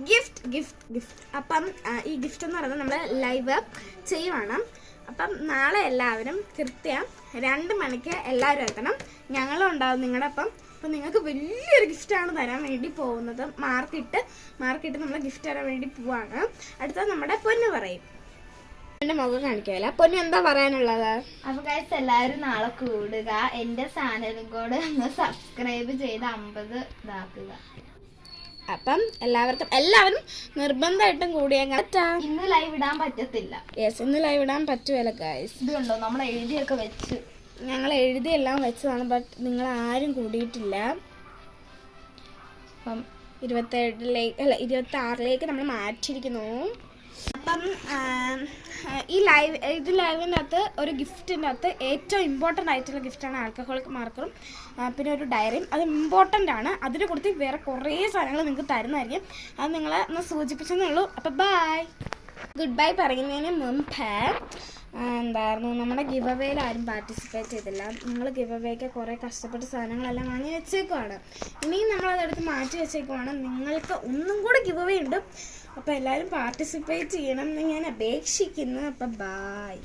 Gift. അപ്പം ഈ gift എന്ന് പറയുന്നത് നമ്മൾ ലൈവ് ചെയ്യുവാണ്. അപ്പം നാളെ എല്ലാവരും കൃത്യം 2 മണിക്ക് എല്ലാവരും എത്തണം. ഞങ്ങളും ഉണ്ടാവും നിങ്ങളുടെ അപ്പം. അപ്പം നിങ്ങൾക്ക് വലിയൊരു ഗിഫ്റ്റാണ് തരാൻ വേണ്ടി പോകുന്നത്. മാർക്കിട്ട് നമ്മൾ ഗിഫ്റ്റ് തരാൻ വേണ്ടി പോവാണ്. അടുത്തത് നമ്മുടെ പൊന്നു പറയും. എൻ്റെ മുഖം കാണിക്കുകയില്ല. പൊന്നു എന്താ പറയാനുള്ളത്? അപ്പോൾ ഗൈസ് എല്ലാവരും നാളെ കൂടുക. എൻ്റെ ചാനലും കൂടെ ഒന്ന് സബ്സ്ക്രൈബ് ചെയ്ത് 50 ഇതാക്കുക. അപ്പം എല്ലാവരും നിർബന്ധമായിട്ടും കൂടിയാ. ഇന്ന് ലൈവ് ഇടാൻ പറ്റത്തില്ല. യെസ്, ഇന്ന് ലൈവ് ഇടാൻ പറ്റുമല്ലോ ഗൈസ്. ഇതുണ്ടോ നമ്മൾ എഴുതിയൊക്കെ വെച്ച്, ഞങ്ങൾ എഴുതിയെല്ലാം വെച്ചതാണ്. ബട്ട് നിങ്ങൾ ആരും കൂടിയിട്ടില്ല. അപ്പം 26ലേക്ക് നമ്മൾ മാറ്റിയിരിക്കുന്നു. അപ്പം ഈ ലൈവിൻ്റെ അകത്ത് ഒരു ഗിഫ്റ്റിൻ്റെ അകത്ത് ഏറ്റവും ഇമ്പോർട്ടൻ്റ് ആയിട്ടുള്ള ഗിഫ്റ്റാണ് ആൽക്കഹോളിക് മാർക്കറും പിന്നെ ഒരു ഡയറിയും. അത് ഇമ്പോർട്ടൻ്റ് ആണ്. അതിന് കൊടുത്ത് വേറെ കുറേ സാധനങ്ങൾ നിങ്ങൾക്ക് തരുന്നതായിരിക്കും. അത് നിങ്ങളെ ഒന്ന് സൂചിപ്പിച്ചെന്നേ ഉള്ളൂ. അപ്പം ഗുഡ് ബൈ പറയുന്നതിന് മുമ്പ് എന്തായിരുന്നു, നമ്മുടെ ഗിവ് അവേയിൽ ആരും പാർട്ടിസിപ്പേറ്റ് ചെയ്തില്ല. നിങ്ങൾ ഗിവ് അവേക്ക് കുറേ കഷ്ടപ്പെട്ട സാധനങ്ങളെല്ലാം വാങ്ങി വെച്ചേക്കുവാണ്. ഇനിയും നമ്മളതെടുത്ത് മാറ്റി വെച്ചേക്കുവാണ്. നിങ്ങൾക്ക് ഒന്നും കൂടെ ഗിവ് അവേ ഉണ്ട്. അപ്പോൾ എല്ലാവരും പാർട്ടിസിപ്പേറ്റ് ചെയ്യണം എന്ന് ഞാൻ അപേക്ഷിക്കുന്നു. അപ്പം ബൈ.